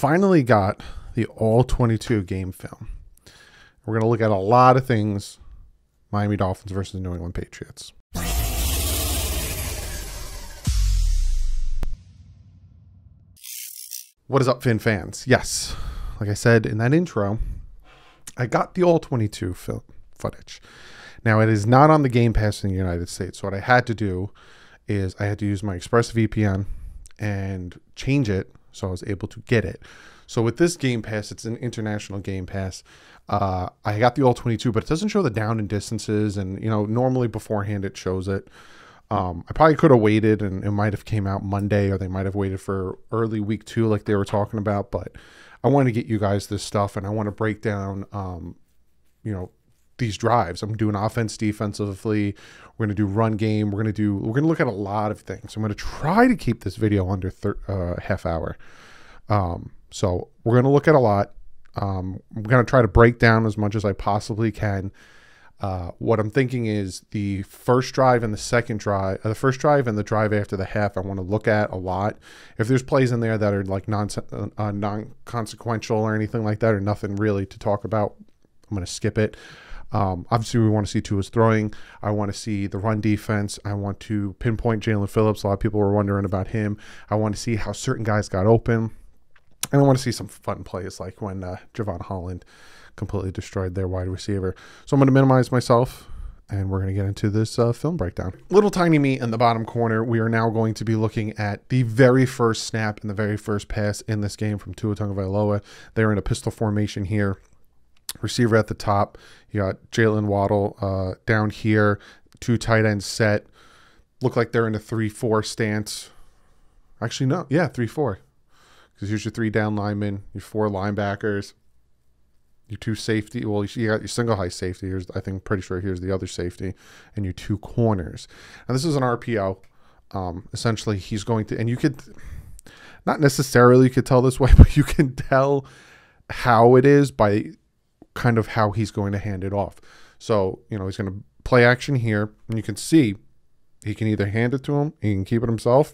finally got the all 22 game film. We're going to look at a lot of things. Miami Dolphins versus New England Patriots. What is up, Fin fans? Yes, like I said in that intro, I got the all 22 film footage. Now, it is not on the Game Pass in the United States. So what I had to do is I had to use my ExpressVPN and change it so I was able to get it. So with this Game Pass, it's an international Game Pass. I got the all 22, but it doesn't show the down and distances. And, you know, normally beforehand it shows it. I probably could have waited, and it might have came out Monday, or they might have waited for early week 2 like they were talking about. But I want to get you guys this stuff, and I want to break down, you know, these drives. I'm doing offense, defensively. We're going to do run game. We're going to look at a lot of things. I'm going to try to keep this video under half hour. So we're going to look at a lot. I'm going to try to break down as much as I possibly can. What I'm thinking is the first drive and the second drive, the first drive and the drive after the half, I want to look at a lot. If there's plays in there that are like non-consequential or anything like that, or nothing really to talk about, I'm going to skip it. Obviously, we want to see Tua's throwing. I want to see the run defense. I want to pinpoint Jalen Phillips. A lot of people were wondering about him. I want to see how certain guys got open. And I want to see some fun plays, like when Javon Holland completely destroyed their wide receiver. So I'm going to minimize myself, and we're going to get into this film breakdown. Little tiny me in the bottom corner. We are now going to be looking at the very first snap and the very first pass in this game from Tua Tagovailoa. They're in a pistol formation here. Receiver at the top. You got Jalen Waddle down here. 2 tight ends set. Look like they're in a 3-4 stance. Actually, no. Yeah, 3-4. Because here's your 3 down linemen, your 4 linebackers, your 2 safety. Well, you got your single high safety. Here's, I think, pretty sure here's the other safety, and your 2 corners. And this is an RPO. Essentially, he's going to, and you could, not necessarily you could tell this way, but you can tell how it is by kind of how he's going to hand it off. So, you know, he's going to play action here, and you can see he can either hand it to him, he can keep it himself,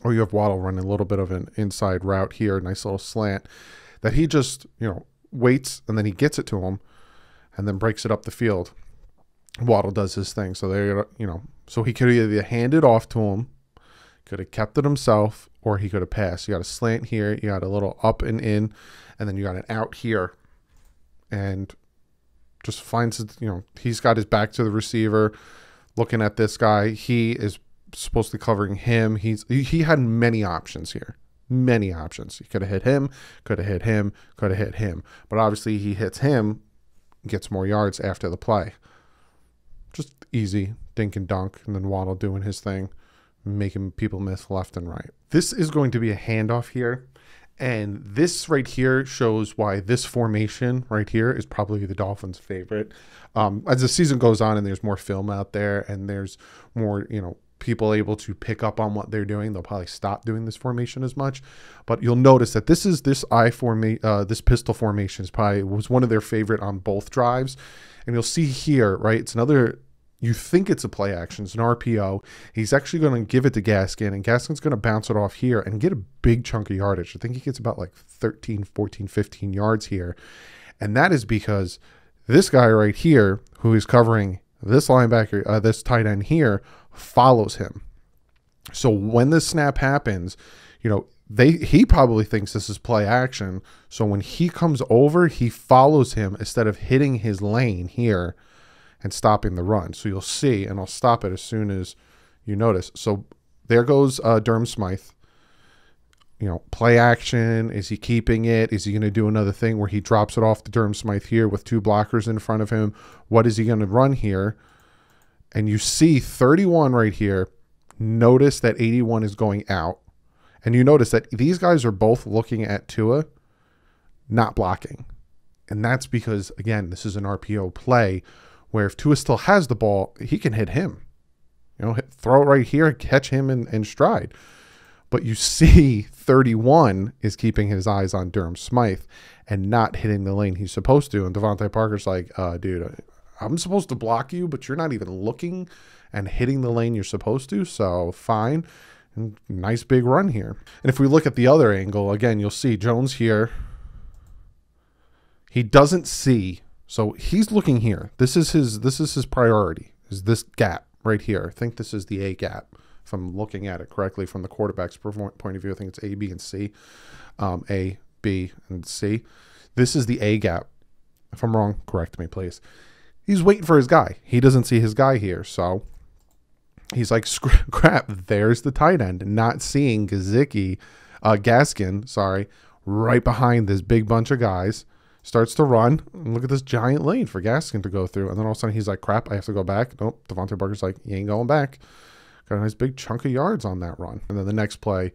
or you have Waddle running a little bit of an inside route here, nice little slant that he just, you know, waits, and then he gets it to him and then breaks it up the field. Waddle does his thing. So there, you know, so he could either hand it off to him, could have kept it himself, or he could have passed. You got a slant here, you got a little up and in, and then you got an out here. And just finds it, you know, he's got his back to the receiver, looking at this guy. He is supposed to be covering him. He had many options here. Many options. He could have hit him, could have hit him, could have hit him. But obviously he hits him, gets more yards after the play. Just easy dink and dunk, and then Waddle doing his thing, making people miss left and right. This is going to be a handoff here. And this right here shows why this formation right here is probably the Dolphins' favorite. As the season goes on and there's more film out there and there's more, you know, people able to pick up on what they're doing, they'll probably stop doing this formation as much. But you'll notice that this pistol formation was one of their favorite on both drives. And you'll see here, right? It's another. You think it's a play action. It's an RPO. He's actually going to give it to Gaskin, and Gaskin's going to bounce it off here and get a big chunk of yardage. I think he gets about like 13, 14, 15 yards here. And that is because this guy right here, who is covering this linebacker, this tight end here, follows him. So when this snap happens, you know, he probably thinks this is play action. So when he comes over, he follows him instead of hitting his lane here and stopping the run. So you'll see, and I'll stop it as soon as you notice. So there goes Durham Smythe. You know, play action. Is he keeping it? Is he going to do another thing where he drops it off to Durham Smythe here with 2 blockers in front of him? What is he going to run here? And you see 31 right here. Notice that 81 is going out. And you notice that these guys are both looking at Tua, not blocking. And that's because, again, this is an RPO play where if Tua still has the ball, he can hit him. You know, throw it right here, catch him in stride. But you see 31 is keeping his eyes on Durham Smythe and not hitting the lane he's supposed to. And Devontae Parker's like, dude, I'm supposed to block you, but you're not even looking and hitting the lane you're supposed to. So fine. And nice big run here. And if we look at the other angle, again, you'll see Jones here. He doesn't see, so he's looking here. This is his priority, is this gap right here. I think this is the A gap, if I'm looking at it correctly from the quarterback's point of view. I think it's A, B, and C. A, B, and C. This is the A gap. If I'm wrong, correct me, please. He's waiting for his guy. He doesn't see his guy here, so he's like, crap, there's the tight end. Not seeing Gaskin, sorry, right behind this big bunch of guys. Starts to run. And look at this giant lane for Gaskin to go through. And then all of a sudden he's like, crap, I have to go back. Nope, Devontae Parker's like, you ain't going back. Got a nice big chunk of yards on that run. And then the next play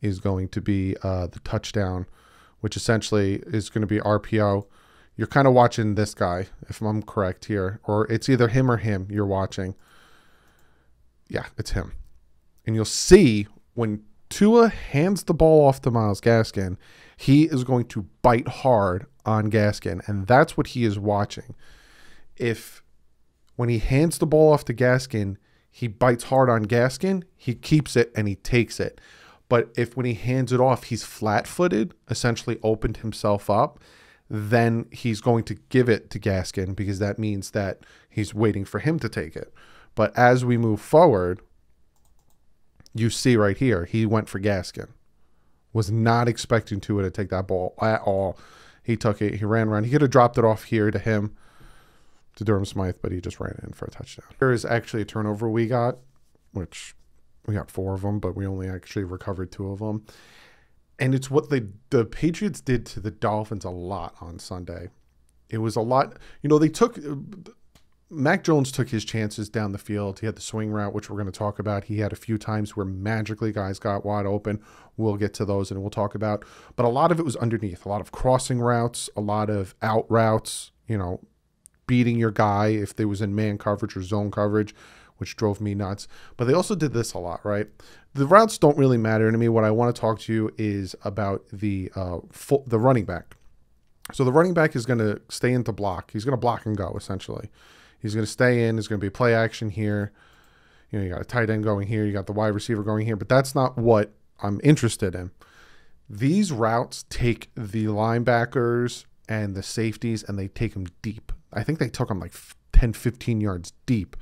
is going to be the touchdown, which essentially is going to be RPO. You're kind of watching this guy, if I'm correct here. Or it's either him or him you're watching. Yeah, it's him. And you'll see when Tua hands the ball off to Myles Gaskin, he is going to bite hard on Gaskin, and that's what he is watching. If when he hands the ball off to Gaskin, he bites hard on Gaskin, he keeps it and he takes it. But if when he hands it off, he's flat-footed, essentially opened himself up, then he's going to give it to Gaskin because that means that he's waiting for him to take it. But as we move forward, you see right here, he went for Gaskin. Was not expecting Tua to take that ball at all. He took it. He ran around. He could have dropped it off here to him, to Durham Smythe, but he just ran it in for a touchdown. There is actually a turnover we got, which we got 4 of them, but we only actually recovered 2 of them. And it's what the Patriots did to the Dolphins a lot on Sunday. It was a lot. You know, they took Mac Jones took his chances down the field. He had the swing route, which we're going to talk about. He had a few times where magically guys got wide open. We'll get to those and we'll talk about. But a lot of it was underneath. A lot of crossing routes, a lot of out routes, you know, beating your guy if they was in man coverage or zone coverage, which drove me nuts. But they also did this a lot, right? The routes don't really matter to me. What I want to talk to you is about the running back. So the running back is going to stay in to block. He's going to block and go, essentially. He's going to stay in. There's going to be play action here. You know, you got a tight end going here. You got the wide receiver going here. But that's not what I'm interested in. These routes take the linebackers and the safeties, and they take them deep. I think they took them like 10, 15 yards deep.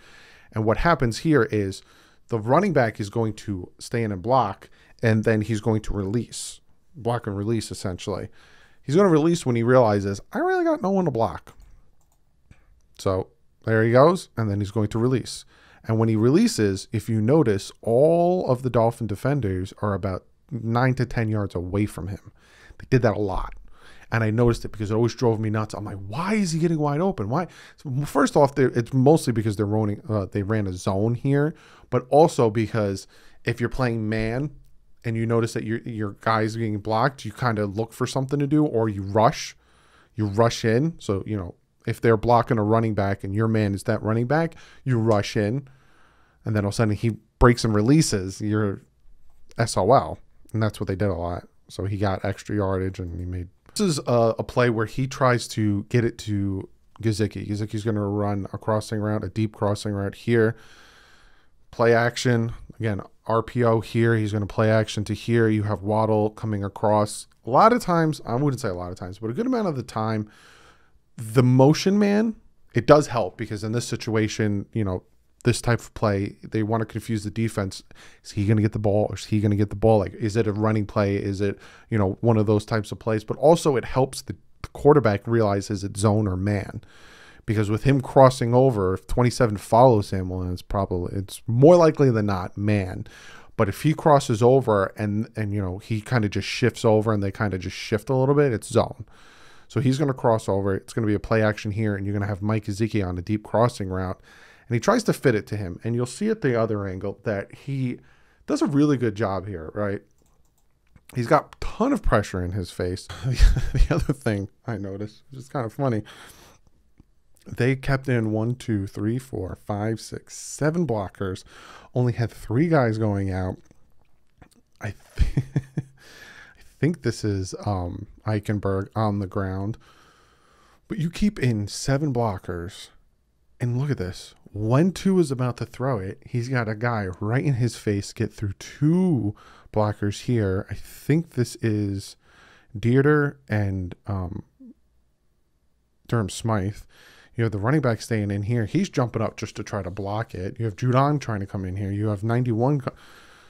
And what happens here is the running back is going to stay in and block, and then he's going to release. Block and release, essentially. He's going to release when he realizes, I really got no one to block. So there he goes, and then he's going to release. And when he releases, if you notice, all of the Dolphin defenders are about 9 to 10 yards away from him. They did that a lot. And I noticed it because it always drove me nuts. I'm like, why is he getting wide open? Why? So first off, it's mostly because they ran a zone here, but also because if you're playing man and you notice that your guy's getting blocked, you kind of look for something to do, or you rush in. So, you know, if they're blocking a running back and your man is that running back, you rush in, and then all of a sudden he breaks and releases, you're SOL. And that's what they did a lot. So he got extra yardage and he made. This is a play where he tries to get it to Gesicki. Gesicki's going to run a crossing route, a deep crossing route here. Play action. Again, RPO here. He's going to play action to here. You have Waddle coming across. A lot of times, I wouldn't say a lot of times, but a good amount of the time, the motion man, it does help because in this situation, you know, this type of play, they want to confuse the defense. Is he going to get the ball or is he going to get the ball? Like, is it a running play? Is it, you know, one of those types of plays? But also it helps the quarterback realize is it zone or man? Because with him crossing over, if 27 follows him, well, it's more likely than not man. But if he crosses over and you know, he kind of just shifts over and they kind of just shift a little bit, it's zone. So he's going to cross over. It's going to be a play action here, and you're going to have Mike Gesicki on a deep crossing route. And he tries to fit it to him. And you'll see at the other angle that he does a really good job here, right? He's got a ton of pressure in his face. The other thing I noticed, which is kind of funny, they kept in 1, 2, 3, 4, 5, 6, 7 blockers. Only had 3 guys going out. I think this is Eichenberg on the ground. But you keep in 7 blockers And look at this. When Tua is about to throw it, he's got a guy right in his face get through two blockers here. I think this is Dieter and Durham Smythe. You have the running back staying in here. He's jumping up just to try to block it. You have Judon trying to come in here. You have 91.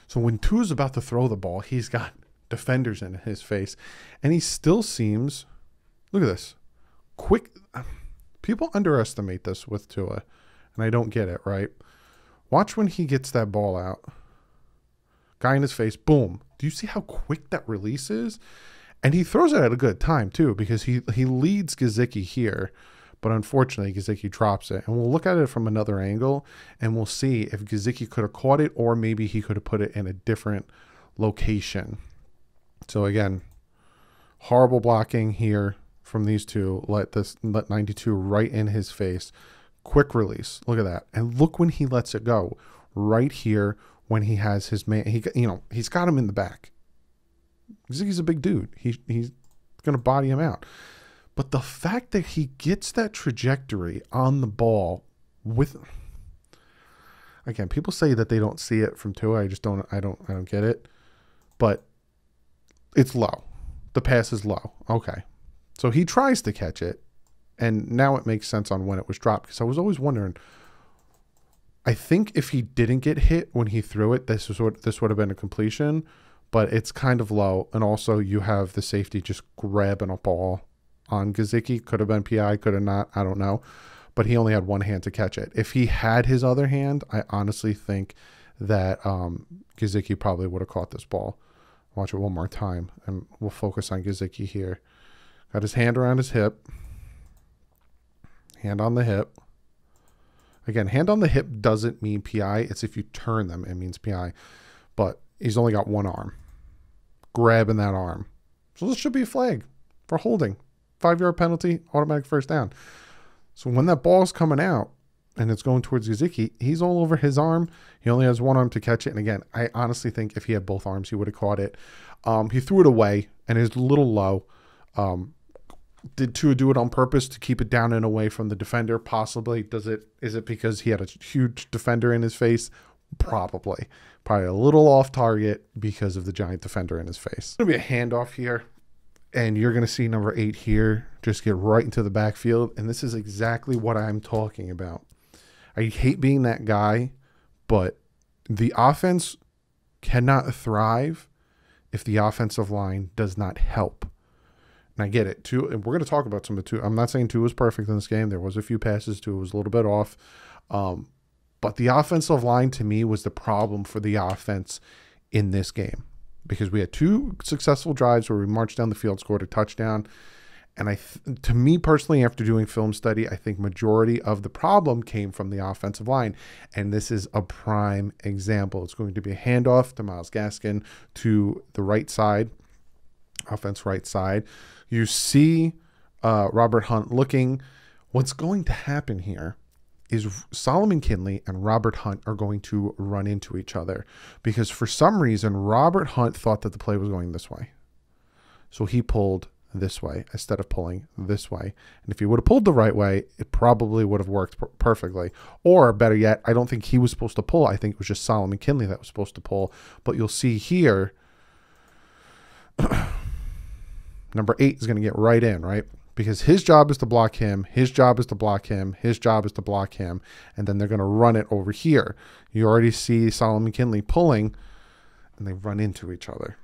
So when Tua's about to throw the ball, he's got defenders in his face. And he still seems, look at this, quick. People underestimate this with Tua, and I don't get it, right? Watch when he gets that ball out. Guy in his face, boom. Do you see how quick that release is? And he throws it at a good time, too, because he leads Gesicki here. But unfortunately, Gesicki drops it. And we'll look at it from another angle, and we'll see if Gesicki could have caught it, or maybe he could have put it in a different location. So again, horrible blocking here from these two. Let 92 right in his face. Quick release. Look at that. And look when he lets it go. Right here when he has his man. He's got him in the back. Gesicki's a big dude. He's going to body him out. But the fact that he gets that trajectory on the ball with, again, people say that they don't see it from Tua. I don't get it. But it's low. The pass is low. Okay. So he tries to catch it, and now it makes sense on when it was dropped, because I was always wondering, I think if he didn't get hit when he threw it, this would have been a completion, but it's kind of low. And also you have the safety just grabbing a ball on Gesicki. Could have been PI, could have not, I don't know. But he only had one hand to catch it. If he had his other hand, I honestly think that Gesicki probably would have caught this ball. Watch it one more time, and we'll focus on Gesicki here. Got his hand around his hip. Hand on the hip. Again, hand on the hip doesn't mean PI. It's if you turn them, it means PI. But he's only got one arm. Grabbing that arm. So this should be a flag for holding. 5-yard penalty, automatic first down. So when that ball's coming out and it's going towards Gesicki, he's all over his arm. He only has one arm to catch it. And again, I honestly think if he had both arms, he would have caught it. He threw it away, and it's a little low. Did Tua do it on purpose to keep it down and away from the defender? Possibly. Is it because he had a huge defender in his face? Probably. Probably a little off target because of the giant defender in his face. It's going to be a handoff here, and you're going to see number 8 here just get right into the backfield, and this is exactly what I'm talking about. I hate being that guy, but the offense cannot thrive if the offensive line does not help. And I get it, too. And we're going to talk about some of Tua. I'm not saying Tua was perfect in this game. There was a few passes. Tua was a little bit off. But the offensive line, to me, was the problem for the offense in this game. Because we had 2 successful drives where we marched down the field, scored a touchdown. And to me personally, after doing film study, I think majority of the problem came from the offensive line. And this is a prime example. It's going to be a handoff to Myles Gaskin to the right side, offense right side. You see Robert Hunt looking. What's going to happen here is Solomon Kinley and Robert Hunt are going to run into each other, because for some reason, Robert Hunt thought that the play was going this way. So he pulled this way instead of pulling this way. And if he would have pulled the right way, it probably would have worked perfectly. Or better yet, I don't think he was supposed to pull. I think it was just Solomon Kinley that was supposed to pull. But you'll see here, number 8 is going to get right in, right? Because his job is to block him. His job is to block him. His job is to block him. And then they're going to run it over here. You already see Solomon Kinley pulling, and they run into each other.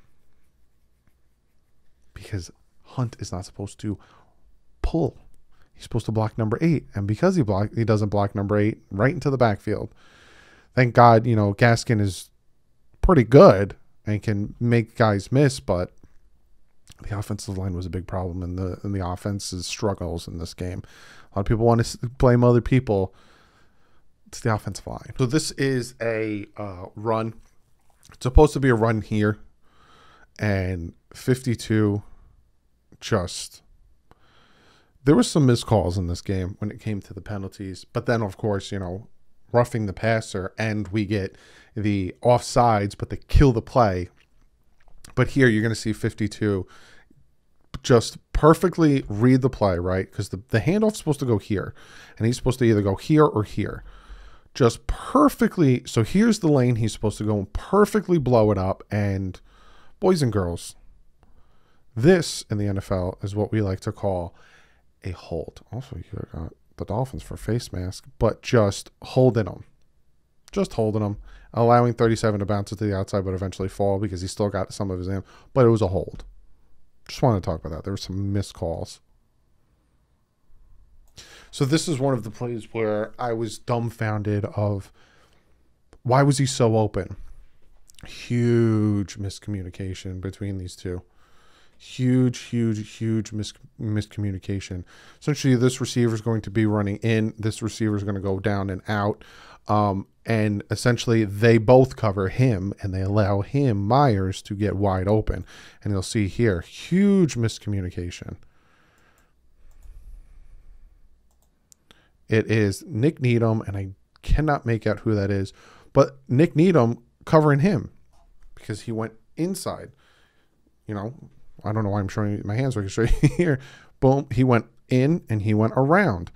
Because Hunt is not supposed to pull. He's supposed to block number 8. And because he doesn't block number 8 right into the backfield. Thank God, Gaskin is pretty good and can make guys miss, but the offensive line was a big problem in the offense's struggles in this game. A lot of people want to blame other people. It's the offensive line. So this is a run. It's supposed to be a run here. And 52 there was some missed calls in this game when it came to the penalties. But then, of course, roughing the passer, and we get the offsides, but they kill the play. But here you're going to see 52 just perfectly read the play, right? Because the handoff's supposed to go here, and he's supposed to either go here or here. Just perfectly. So here's the lane he's supposed to go and perfectly blow it up. And boys and girls, this in the NFL is what we like to call a hold. Also, you got the Dolphins for face mask, but just holding them. Just holding them. Allowing 37 to bounce it to the outside, but eventually fall because he still got some of his aim. But it was a hold. Just wanted to talk about that. There were some missed calls. So this is one of the plays where I was dumbfounded of why was he so open? Huge miscommunication between these two. Huge miscommunication. Essentially, this receiver is going to be running in. This receiver is going to go down and out. And essentially, they both cover him, and they allow him, Myers, to get wide open. And you'll see here, huge miscommunication. It is Nick Needham, and I cannot make out who that is, but Nick Needham covering him because he went inside. You know, I don't know why I'm showing you my hands so I can show you here. Boom, he went in and he went around.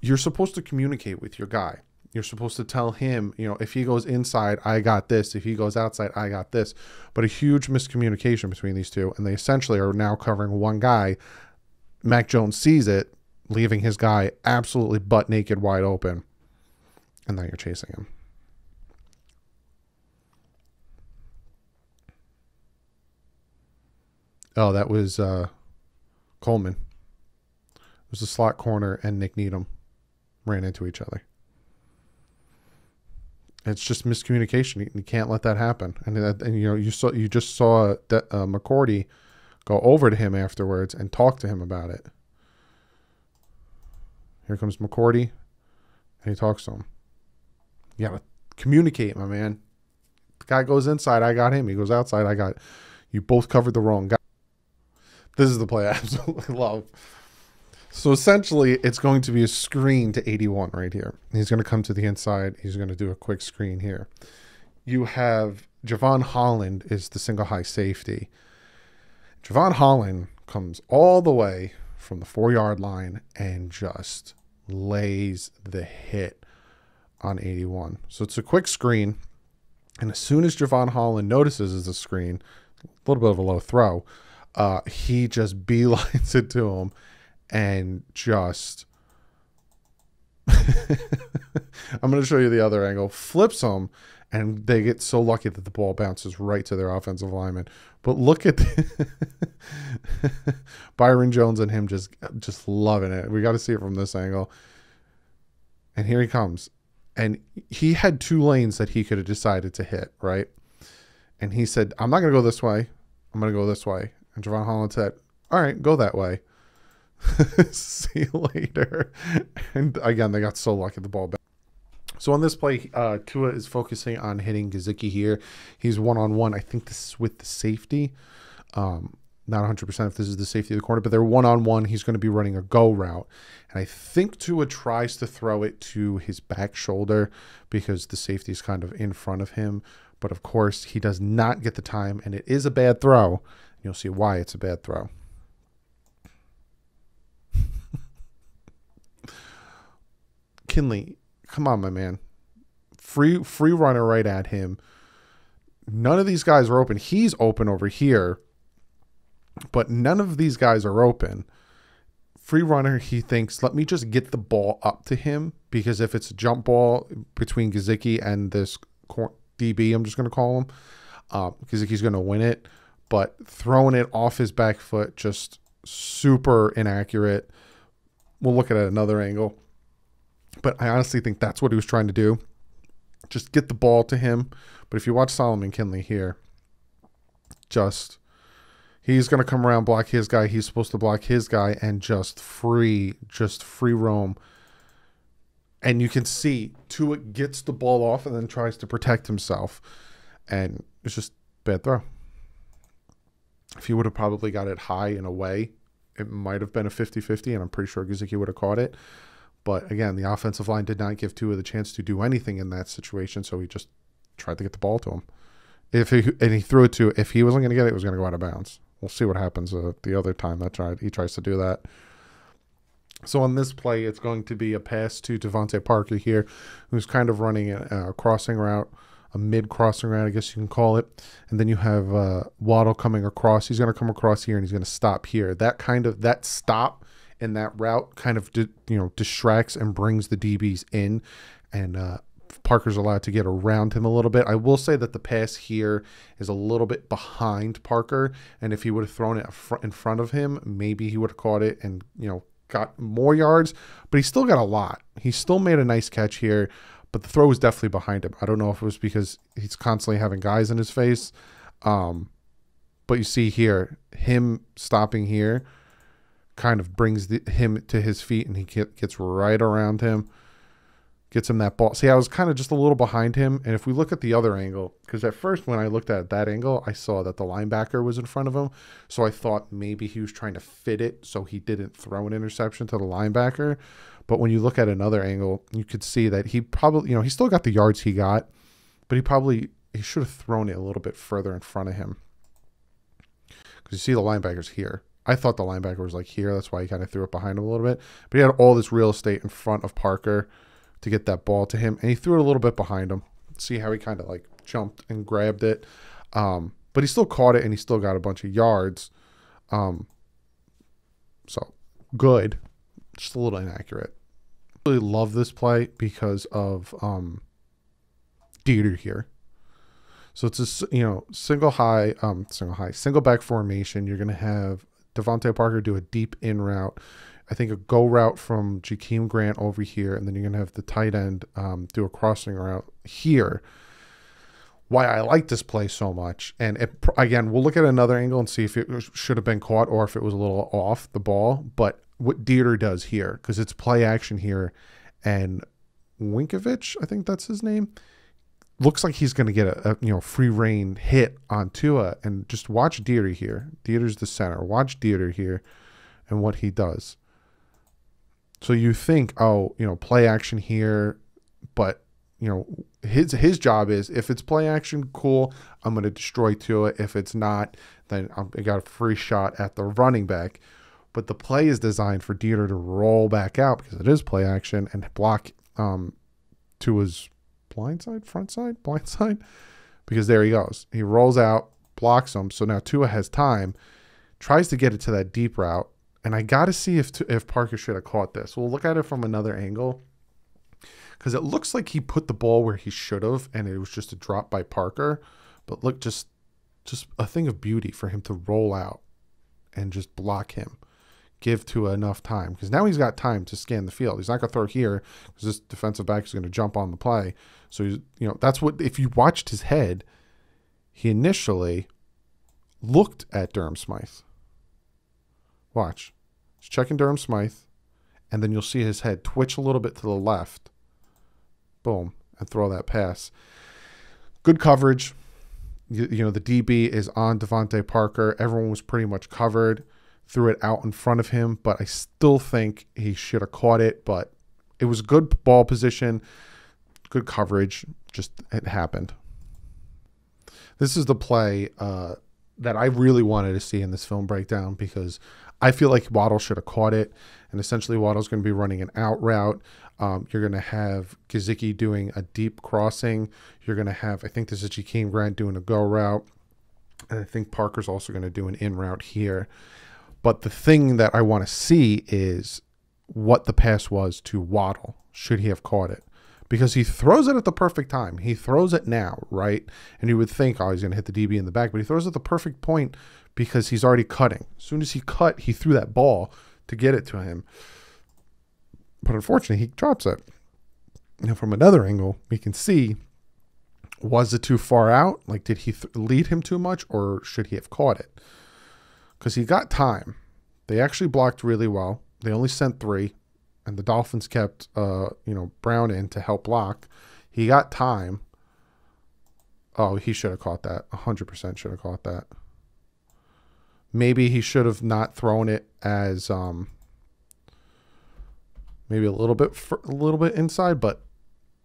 You're supposed to communicate with your guy. You're supposed to tell him, you know, if he goes inside, I got this. If he goes outside, I got this. But a huge miscommunication between these two, and they essentially are now covering one guy. Mac Jones sees it, leaving his guy absolutely butt naked wide open. And now you're chasing him. Oh, that was Coleman. It was the slot corner and Nick Needham ran into each other. It's just miscommunication. You can't let that happen. And you know, you just saw that McCourty go over to him afterwards and talk to him about it. Here comes McCourty, and he talks to him. You gotta communicate, my man. The guy goes inside, I got him. He goes outside, I got. You both covered the wrong guy. This is the play I absolutely love. So essentially, it's going to be a screen to 81 right here. He's going to come to the inside. He's going to do a quick screen here. You have Javon Holland is the single high safety. Javon Holland comes all the way from the 4-yard line and just lays the hit on 81. So it's a quick screen. And as soon as Javon Holland notices it's a screen, a little bit of a low throw, he just beelines it to him and just I'm going to show you the other angle, flips him, and they get so lucky that the ball bounces right to their offensive lineman. But look at Byron Jones and him just loving it. We got to see it from this angle. And here he comes. And he had 2 lanes that he could have decided to hit, right? And he said, I'm not going to go this way. I'm going to go this way. And Javon Holland said, all right, go that way. See you later. And again, they got so lucky the ball back. So on this play, Tua is focusing on hitting Gesicki here. He's one-on-one. I think this is with the safety. Not 100% if this is the safety of the corner, but they're one-on-one. He's going to be running a go route. And I think Tua tries to throw it to his back shoulder because the safety is kind of in front of him. But of course, he does not get the time, and it is a bad throw. You'll see why it's a bad throw. Kinley, come on, my man. Free runner right at him. None of these guys are open. He's open over here, but none of these guys are open. Free runner, he thinks, let me just get the ball up to him, because if it's a jump ball between Gesicki and this DB, I'm just going to call him, Gesicki's going to win it. But throwing it off his back foot, just super inaccurate. We'll look at it at another angle. But I honestly think that's what he was trying to do. Just get the ball to him. But if you watch Solomon Kinley here, he's going to come around, block his guy. He's supposed to block his guy and just free roam. And you can see Tua gets the ball off and then tries to protect himself. And it's just bad throw. If he would have probably got it high and away, it might have been a 50-50, and I'm pretty sure Gesicki would have caught it. But again, the offensive line did not give Tua the chance to do anything in that situation, so he just tried to get the ball to him. And he threw it to, if he wasn't going to get it, it was going to go out of bounds. we'll see what happens the other time he tries to do that. So on this play, it's going to be a pass to Devontae Parker here, who's kind of running a crossing route, a mid-crossing route, I guess you can call it. And then you have Waddle coming across. He's going to come across here, and he's going to stop here. That stop in that route kind of distracts and brings the DBs in, and Parker's allowed to get around him a little bit. I will say that the pass here is a little bit behind Parker, and if he would have thrown it in front of him, maybe he would have caught it and got more yards, but he still got a lot. He still made a nice catch here, but the throw was definitely behind him. I don't know if it was because he's constantly having guys in his face, but you see here, him stopping here kind of brings him to his feet, and he gets right around him, gets him that ball. See, I was kind of just a little behind him, and if we look at the other angle, because at first when I looked at that angle, I saw that the linebacker was in front of him, so I thought maybe he was trying to fit it so he didn't throw an interception to the linebacker. But when you look at another angle, you could see that he probably, he still got the yards he got, but he should have thrown it a little bit further in front of him. Because you see the linebacker's here. I thought the linebacker was like here, that's why he kind of threw it behind him a little bit. But he had all this real estate in front of Parker to get that ball to him, and he threw it a little bit behind him. See how he kind of like jumped and grabbed it, but he still caught it, and he still got a bunch of yards. So good, just a little inaccurate. I really love this play because of Dieter here. So it's a single back formation. You're gonna have Devontae Parker do a deep in route. I think a go route from Jakeem Grant over here, and then you're going to have the tight end do a crossing route here. Why I like this play so much, and again, we'll look at another angle and see if it should have been caught or if it was a little off the ball, but what Dieter does here, because it's play action here, and Winkovich, I think that's his name, looks like he's going to get a free reign hit on Tua, and just watch Dieter here. Dieter's the center. Watch Dieter here and what he does. So you think, play action here, but his job is, if it's play action, cool, I'm going to destroy Tua. If it's not, then I got a free shot at the running back. But the play is designed for Dieter to roll back out, because it is play action, and block Tua's blind side, because there he goes. He rolls out, blocks him. So now Tua has time, tries to get it to that deep route. And I got to see if Parker should have caught this. We'll look at it from another angle, because it looks like he put the ball where he should have, and it was just a drop by Parker. But look, just a thing of beauty for him to roll out and just block him. Give Tua enough time, because now he's got time to scan the field. He's not going to throw here because this defensive back is going to jump on the play. So, that's what, if you watched his head, he initially looked at Durham Smythe. Watch. He's checking Durham Smythe, and then you'll see his head twitch a little bit to the left. Boom. And throw that pass. Good coverage. The DB is on Devontae Parker. Everyone was pretty much covered. Threw it out in front of him, but I still think he should have caught it. But it was good ball position, good coverage. Just, it happened. This is the play that I really wanted to see in this film breakdown, because I feel like Waddle should have caught it, and essentially Waddle's going to be running an out route. You're going to have Gesicki doing a deep crossing. You're going to have, I think this is Jakeem Grant doing a go route, and I think Parker's also going to do an in route here. But the thing that I want to see is what the pass was to Waddle. Should he have caught it? Because he throws it at the perfect time. He throws it now, right? And you would think, he's going to hit the DB in the back, but he throws it at the perfect point because he's already cutting. As soon as he cut, he threw that ball to get it to him. But unfortunately, he drops it. Now, from another angle, we can see, was it too far out? Like, did he lead him too much, or should he have caught it? Because he got time. They actually blocked really well. They only sent 3. And the Dolphins kept, Brown in to help block. He got time. Oh, he should have caught that. 100% should have caught that. Maybe he should have not thrown it as maybe a little bit inside, but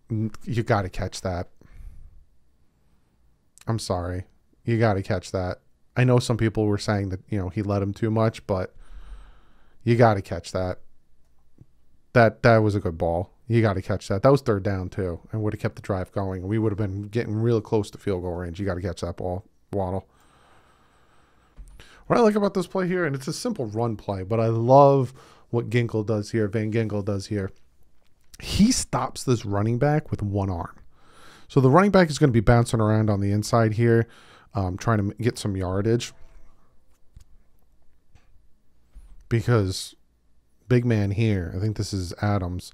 you got to catch that. I'm sorry. You got to catch that. I know some people were saying that, you know, he let him too much, but you got to catch that. That was a good ball. You got to catch that. That was third down too, and would have kept the drive going. We would have been getting real close to field goal range. You got to catch that ball, Waddle. What I like about this play here, and it's a simple run play, but I love what Ginkel does here, Van Ginkel does here. He stops this running back with one arm. So the running back is going to be bouncing around on the inside here, trying to get some yardage. Because big man here, I think this is Adams,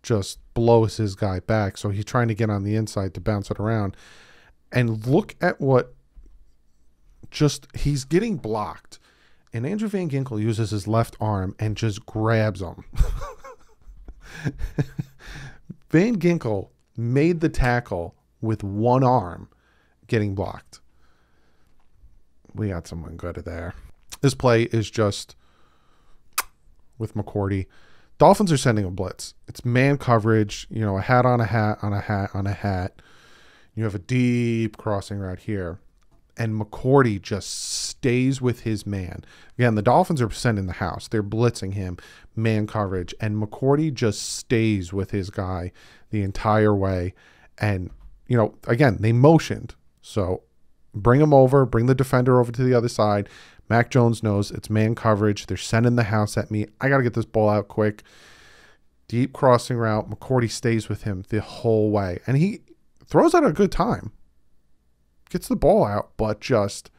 just blows his guy back. So he's trying to get on the inside to bounce it around. And look at what he's getting blocked. And Andrew Van Ginkel uses his left arm and just grabs him. Van Ginkel made the tackle with one arm getting blocked. We got someone good there. This play is just with McCourty. Dolphins are sending a blitz. It's man coverage, you know, a hat on a hat on a hat on a hat. You have a deep crossing route here. And McCourty just stays with his man. Again, the Dolphins are sending the house. They're blitzing him, man coverage. And McCourty just stays with his guy the entire way. And, you know, again, they motioned. So bring him over, bring the defender over to the other side. Mac Jones knows it's man coverage. They're sending the house at me. I got to get this ball out quick. Deep crossing route. McCourty stays with him the whole way. And he throws at a good time. Gets the ball out, but just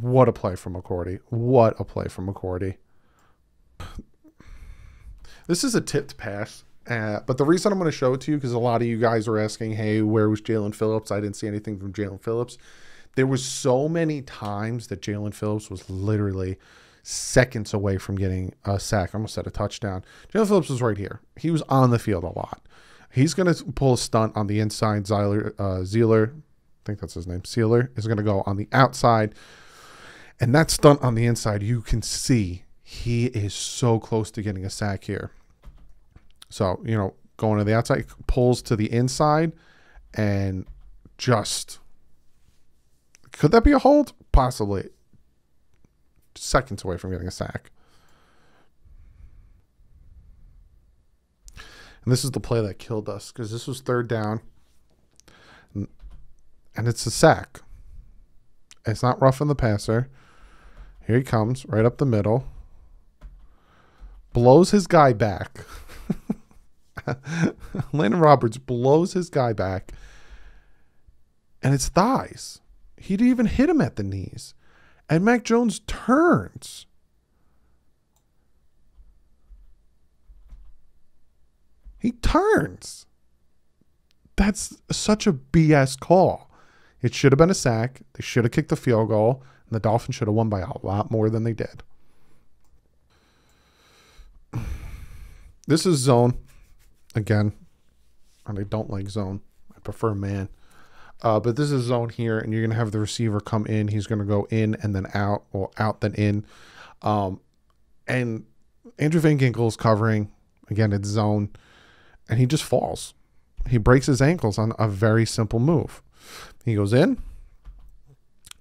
what a play from McCourty. What a play from McCourty. This is a tipped pass, but the reason I'm going to show it to you, because a lot of you guys are asking, hey, where was Jalen Phillips? I didn't see anything from Jalen Phillips. There was so many times that Jalen Phillips was literally seconds away from getting a sack. I almost said a touchdown. Jalen Phillips was right here. He was on the field a lot. He's going to pull a stunt on the inside. Zealer, I think that's his name, Sealer, is going to go on the outside. And that stunt on the inside, you can see he is so close to getting a sack here. So, you know, going to the outside, pulls to the inside, and just, could that be a hold? Possibly. Seconds away from getting a sack. And this is the play that killed us, because this was third down. And it's a sack. It's not roughing the passer. Here he comes, right up the middle. Blows his guy back. Landon Roberts blows his guy back. And it's thighs. He didn't even hit him at the knees. And Mac Jones turns. He turns. That's such a BS call. It should have been a sack. They should have kicked the field goal. And the Dolphins should have won by a lot more than they did. This is zone. Again, and I don't like zone. I prefer man. But this is zone here, and you're going to have the receiver come in. He's going to go in and then out, or out then in. And Andrew Van Ginkel is covering. Again, it's zone. And he just falls. He breaks his ankles on a very simple move. He goes in.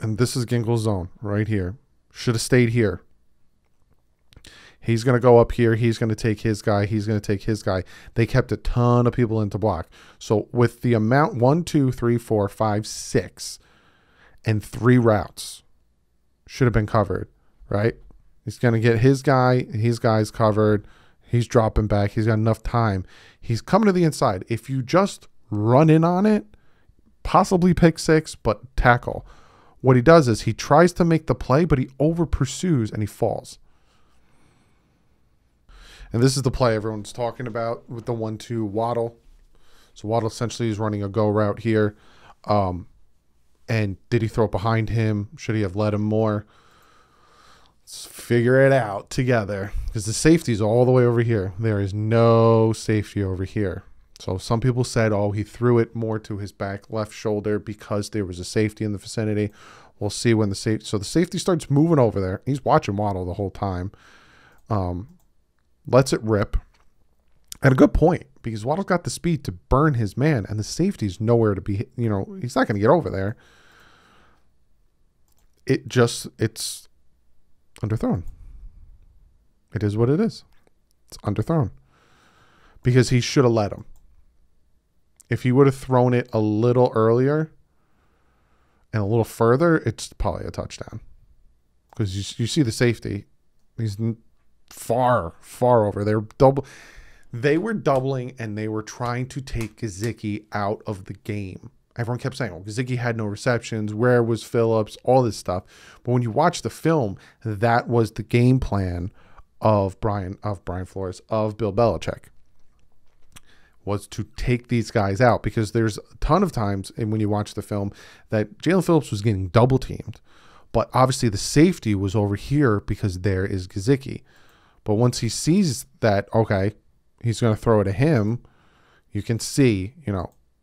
And this is Ginkel's zone right here. Should have stayed here. He's going to go up here. He's going to take his guy. He's going to take his guy. They kept a ton of people into block. So with the amount 1, 2, 3, 4, 5, 6, and 3 routes should have been covered, right? He's going to get his guy. His guy's covered. He's dropping back. He's got enough time. He's coming to the inside. If you just run in on it, possibly pick 6, but tackle. What he does is he tries to make the play, but he over pursues and he falls. And this is the play everyone's talking about with the 1-2 Waddle. So Waddle essentially is running a go route here. And did he throw it behind him? Should he have let him more? Let's figure it out together, because the safety's all the way over here. There is no safety over here. So some people said, oh, he threw it more to his back left shoulder because there was a safety in the vicinity. We'll see when the safety. So the safety starts moving over there. He's watching Waddle the whole time. Lets it rip. At a good point, because Waddle's got the speed to burn his man, and the safety's nowhere to be. You know, he's not going to get over there. it's underthrown. It is what it is. It's underthrown. Because he should have let him. If he would have thrown it a little earlier and a little further, it's probably a touchdown. Because you see the safety. He's far over. They were doubling, and they were trying to take Gesicki out of the game. Everyone kept saying, well, Gesicki had no receptions. Where was Phillips? All this stuff. But when you watch the film, that was the game plan of Brian Flores, of Bill Belichick, was to take these guys out, because there's a ton of times, and when you watch the film, that Jalen Phillips was getting double teamed. But obviously the safety was over here because there is Gesicki. But once he sees that, okay, he's going to throw it to him, you can see,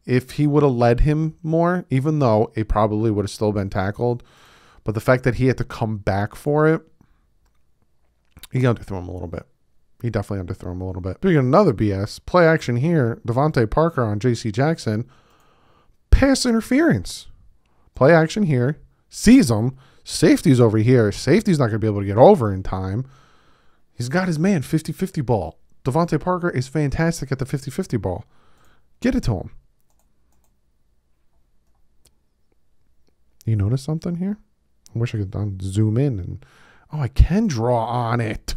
if he would have led him more, even though it probably would have still been tackled, but the fact that he had to come back for it, he underthrew him a little bit. He definitely underthrew him a little bit. Speaking of another BS, play action here, Devontae Parker on J.C. Jackson, pass interference. Play action here, sees him, safety's over here. Safety's not going to be able to get over in time. He's got his man, 50-50 ball. Devontae Parker is fantastic at the 50-50 ball. Get it to him. You notice something here? I wish I could zoom in and... Oh, I can draw on it.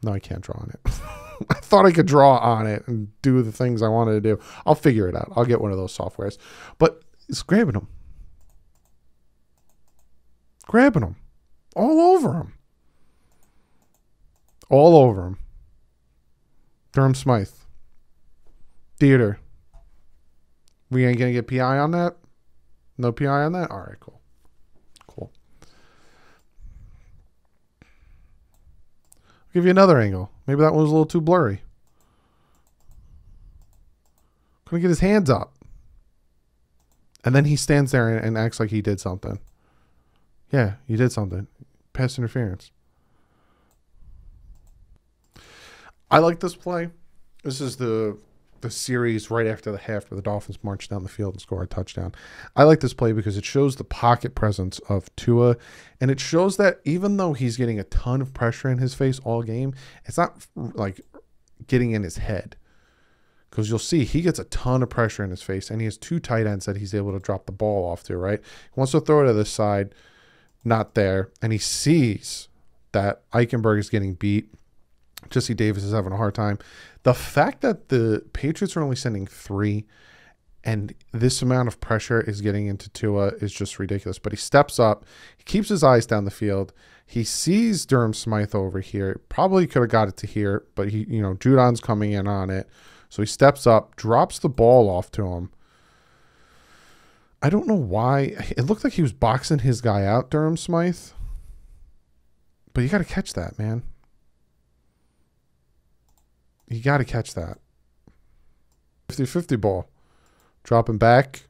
No, I can't draw on it. I thought I could draw on it and do the things I wanted to do. I'll figure it out. I'll get one of those softwares. But it's grabbing him. Grabbing him. All over him. All over him. Durham Smythe. Theater. We ain't going to get PI on that? No PI on that? All right, cool. Cool. I'll give you another angle. Maybe that one was a little too blurry. Couldn't get his hands up. And then he stands there and acts like he did something. Yeah, he did something. Pass interference. I like this play. This is the series right after the half where the Dolphins march down the field and score a touchdown. I like this play because it shows the pocket presence of Tua, and it shows that even though he's getting a ton of pressure in his face all game, it's not like getting in his head. Because you'll see he gets a ton of pressure in his face, and he has two tight ends that he's able to drop the ball off to, right? He wants to throw it to this side, not there, and he sees that Eichenberg is getting beat. Jesse Davis is having a hard time. The fact that the Patriots are only sending 3 and this amount of pressure is getting into Tua is just ridiculous. But he steps up. He keeps his eyes down the field. He sees Durham Smythe over here. Probably could have got it to here, but Judon's coming in on it. So he steps up, drops the ball off to him. I don't know why. It looked like he was boxing his guy out, Durham Smythe. But you got to catch that, man. You got to catch that. 50-50 ball. Dropping back.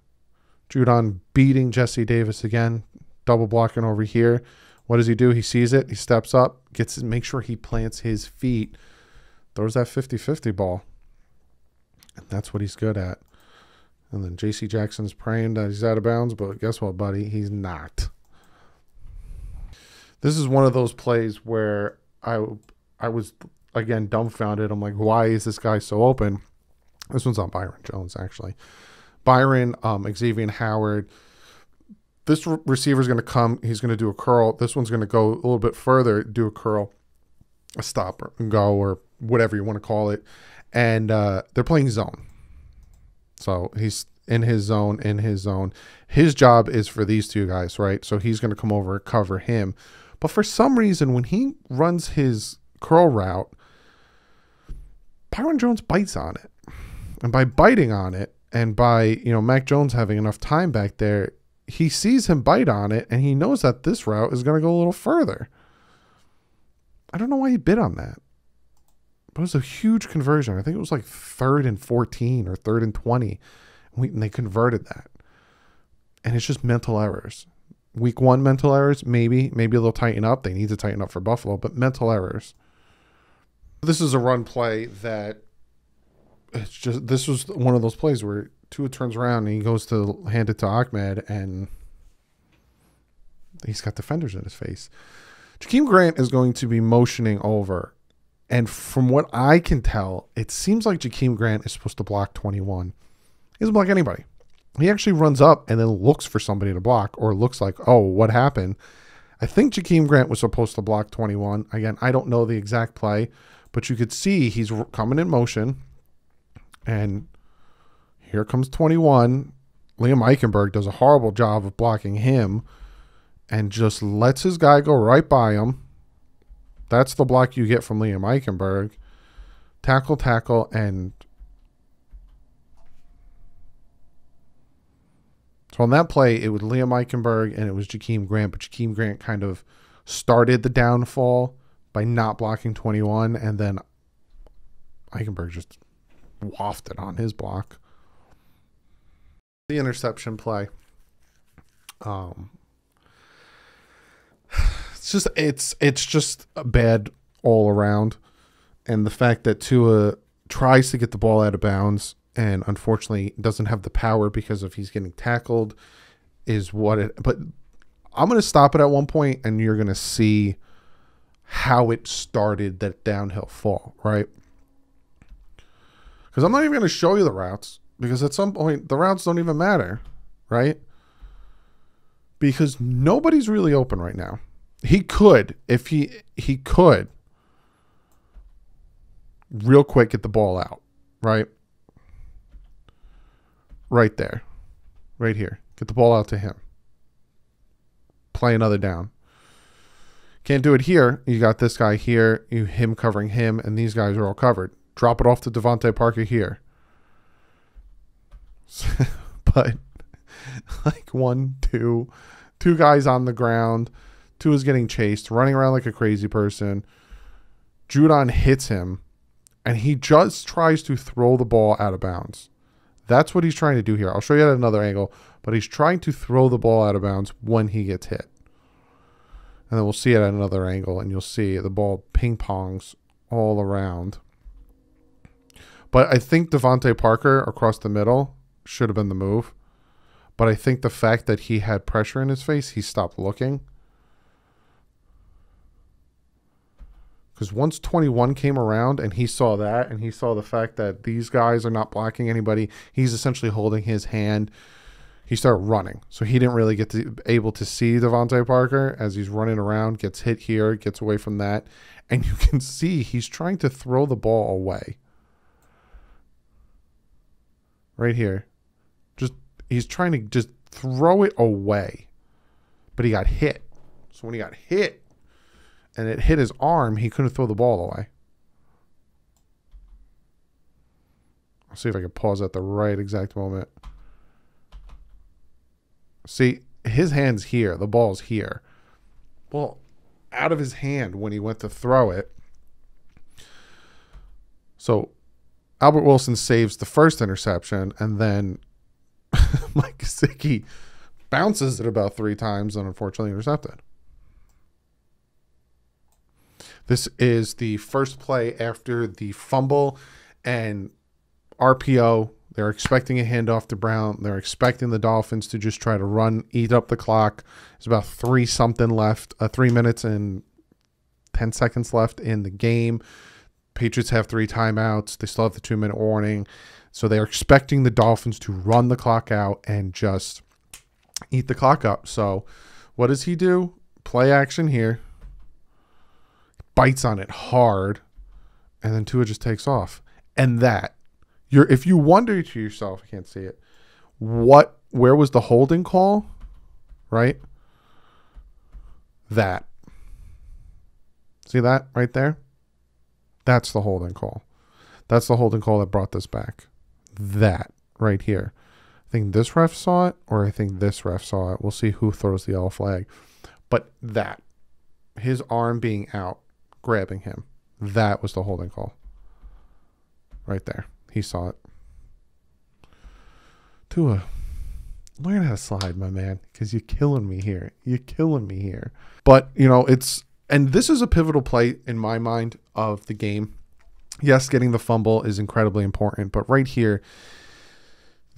Judon beating Jesse Davis again. Double blocking over here. What does he do? He sees it. He steps up. Makes sure he plants his feet. Throws that 50-50 ball. And that's what he's good at. And then J.C. Jackson's praying that he's out of bounds. But guess what, buddy? He's not. This is one of those plays where I was... again, dumbfounded. I'm like, why is this guy so open? This one's on Byron Jones, actually. Byron, Xavier Howard. This receiver's going to come. He's going to do a curl. This one's going to go a little bit further, do a curl, a stop and go, or whatever you want to call it. And they're playing zone. So he's in his zone, His job is for these two guys, right? So he's going to come over and cover him. But for some reason, when he runs his curl route, Byron Jones bites on it. And by biting on it, and by, Mac Jones having enough time back there, he sees him bite on it, and he knows that this route is going to go a little further. I don't know why he bit on that. But it was a huge conversion. I think it was like 3rd and 14 or 3rd and 20. And they converted that. And it's just mental errors. Week 1 mental errors, maybe they'll tighten up. They need to tighten up for Buffalo, but mental errors. This is a run play that this was one of those plays where Tua turns around and he goes to hand it to Ahmed, and he's got defenders in his face. Jakeem Grant is going to be motioning over. And from what I can tell, it seems like Jakeem Grant is supposed to block 21. He doesn't block anybody. He actually runs up and then looks for somebody to block, or looks like, oh, what happened? I think Jakeem Grant was supposed to block 21. Again, I don't know the exact play, but you could see he's coming in motion. And here comes 21. Liam Eichenberg does a horrible job of blocking him and just lets his guy go right by him. That's the block you get from Liam Eichenberg. Tackle, and so on that play, it was Liam Eichenberg and it was Jakeem Grant, but Jakeem Grant kind of started the downfall by not blocking 21, and then Eichenberg just wafted on his block. The interception play. It's just bad all around. And the fact that Tua tries to get the ball out of bounds and unfortunately doesn't have the power because of he's getting tackled is what it, but I'm going to stop it at one point and you're going to see how it started that downhill fall, right? Because I'm not even going to show you the routes, because at some point the routes don't even matter, right? Because nobody's really open right now. He could, if he could real quick get the ball out, right? Right there. Right here. Get the ball out to him. Play another down. Can't do it here. You got this guy here, him covering him, and these guys are all covered. Drop it off to Devontae Parker here. But like two guys on the ground. Two is getting chased, running around like a crazy person. Judon hits him, and he just tries to throw the ball out of bounds. That's what he's trying to do here. I'll show you at another angle, but he's trying to throw the ball out of bounds when he gets hit. And then we'll see it at another angle, and you'll see the ball ping-pongs all around. But I think Devontae Parker across the middle should have been the move. But I think the fact that he had pressure in his face, he stopped looking. Because once 21 came around and he saw that, and he saw the fact that these guys are not blocking anybody, he's essentially holding his hand. He started running. So he didn't really get to able to see Devontae Parker as he's running around, gets hit here, gets away from that. And you can see he's trying to throw the ball away. Right here. He's trying to just throw it away. But he got hit. So when he got hit, and it hit his arm, he couldn't throw the ball away. I'll see if I can pause at the right exact moment. See, his hand's here. The ball's here. Well, out of his hand when he went to throw it. So, Albert Wilson saves the first interception, and then Mike Gesicki bounces it about 3 times and unfortunately intercepted. This is the first play after the fumble and RPO. They're expecting a handoff to Brown. They're expecting the Dolphins to just try to run, eat up the clock. There's about 3-something left, 3 minutes and 10 seconds left in the game. Patriots have 3 timeouts. They still have the 2-minute warning. So they're expecting the Dolphins to run the clock out and just eat the clock up. So what does he do? Play action here. Bites on it hard, and then Tua just takes off. And that, if you wonder to yourself, I can't see it, where was the holding call, right? That. See that right there? That's the holding call. That's the holding call that brought this back. That right here. I think this ref saw it, or I think this ref saw it. We'll see who throws the yellow flag. But that, his arm being out, grabbing him, that was the holding call. Right there. He saw it. Tua, learn how to slide, my man, because you're killing me here. You're killing me here. But, and this is a pivotal play in my mind of the game. Yes, getting the fumble is incredibly important, but right here,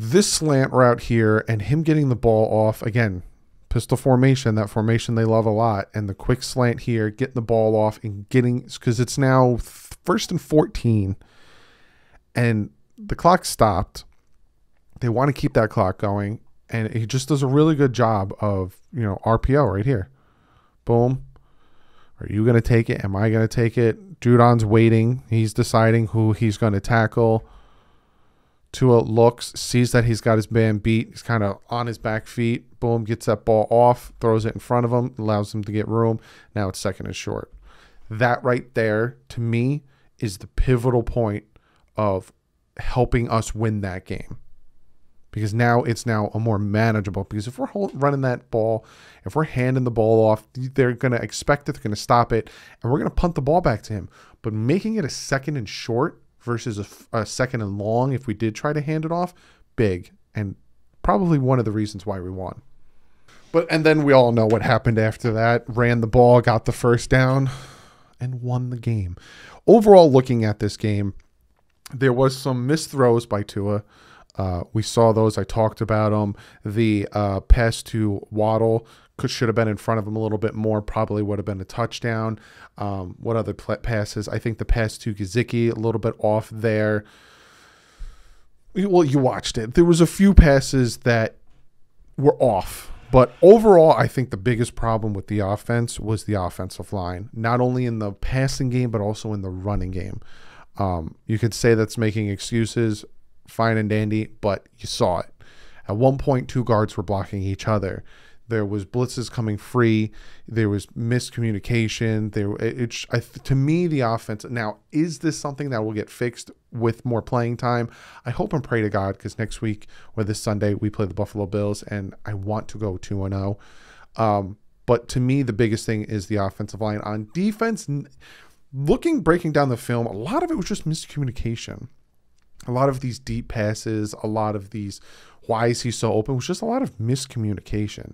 This slant route here and him getting the ball off, again, pistol formation, that formation they love a lot, and the quick slant here, getting the ball off and getting, because it's now 1st and 14 and the clock stopped. They want to keep that clock going, and he just does a really good job of, RPO right here. Boom. Are you going to take it? Am I going to take it? Judon's waiting. He's deciding who he's going to tackle. Tua looks, sees that he's got his man beat. He's kind of on his back feet. Boom, gets that ball off, throws it in front of him, allows him to get room. Now it's 2nd and short. That right there, to me, is the pivotal point of helping us win that game. Because now it's now a more manageable. Because if we're running that ball, if we're handing the ball off, they're going to expect it, they're going to stop it, and we're going to punt the ball back to him. But making it a 2nd and short versus a 2nd and long, if we did try to hand it off, big, and probably one of the reasons why we won. And then we all know what happened after that. Ran the ball, got the 1st down, and won the game. Overall, looking at this game, there was some missed throws by Tua. We saw those. I talked about them. The pass to Waddle should have been in front of him a little bit more. Probably would have been a touchdown. What other passes? I think the pass to Gesicki, a little bit off there. Well, you watched it. There was a few passes that were off. But overall, I think the biggest problem with the offense was the offensive line. Not only in the passing game, but also in the running game. You could say that's making excuses. Fine and dandy, but you saw it. At one point, 2 guards were blocking each other. There was blitzes coming free. There was miscommunication. To me, the offense. Now, is this something that will get fixed with more playing time? I hope and pray to God, because next week or this Sunday we play the Buffalo Bills, and I want to go 2-0. But to me, the biggest thing is the offensive line. On defense, breaking down the film, a lot of it was just miscommunication. A lot of these deep passes, a lot of these, why is he so open, was just a lot of miscommunication.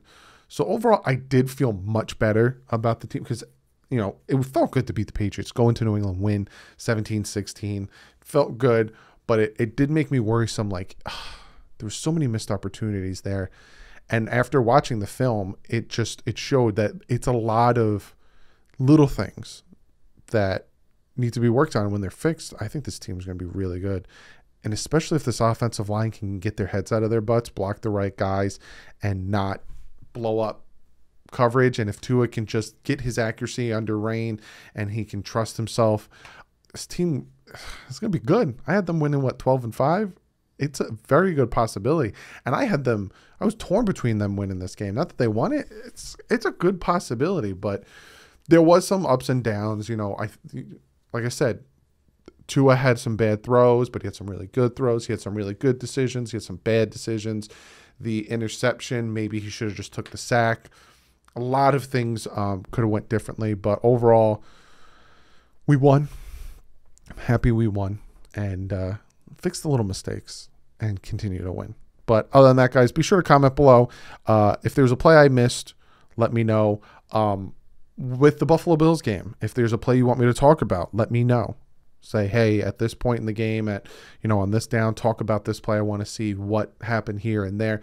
So overall, I did feel much better about the team because, it felt good to beat the Patriots, go into New England, win 17-16. Felt good, but it did make me worrisome. There were so many missed opportunities there. And after watching the film, it showed that it's a lot of little things that need to be worked on. When they're fixed, I think this team is going to be really good. And especially if this offensive line can get their heads out of their butts, block the right guys, and not blow up coverage. And if Tua can just get his accuracy under rein and he can trust himself, this team is going to be good. I had them winning, 12-5? It's a very good possibility. And I was torn between them winning this game. Not that they won it. It's a good possibility, but there was some ups and downs. Like I said, Tua had some bad throws, but he had some really good throws. He had some really good decisions. He had some bad decisions. The interception, maybe he should have just took the sack. A lot of things could have went differently, but overall, we won. I'm happy we won and fixed the little mistakes and continue to win. But other than that, guys, be sure to comment below. If there's a play I missed, let me know. With the Buffalo Bills game, if there's a play you want me to talk about, let me know. Say, hey, at this point in the game, on this down, talk about this play. I want to see what happened here and there.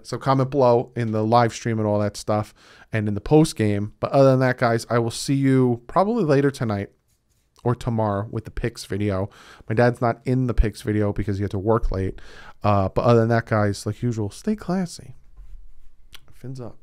So comment below in the live stream and all that stuff and in the post game. But other than that, guys, I will see you probably later tonight or tomorrow with the picks video. My dad's not in the picks video because he had to work late. But other than that, guys, like usual, stay classy. Fins up.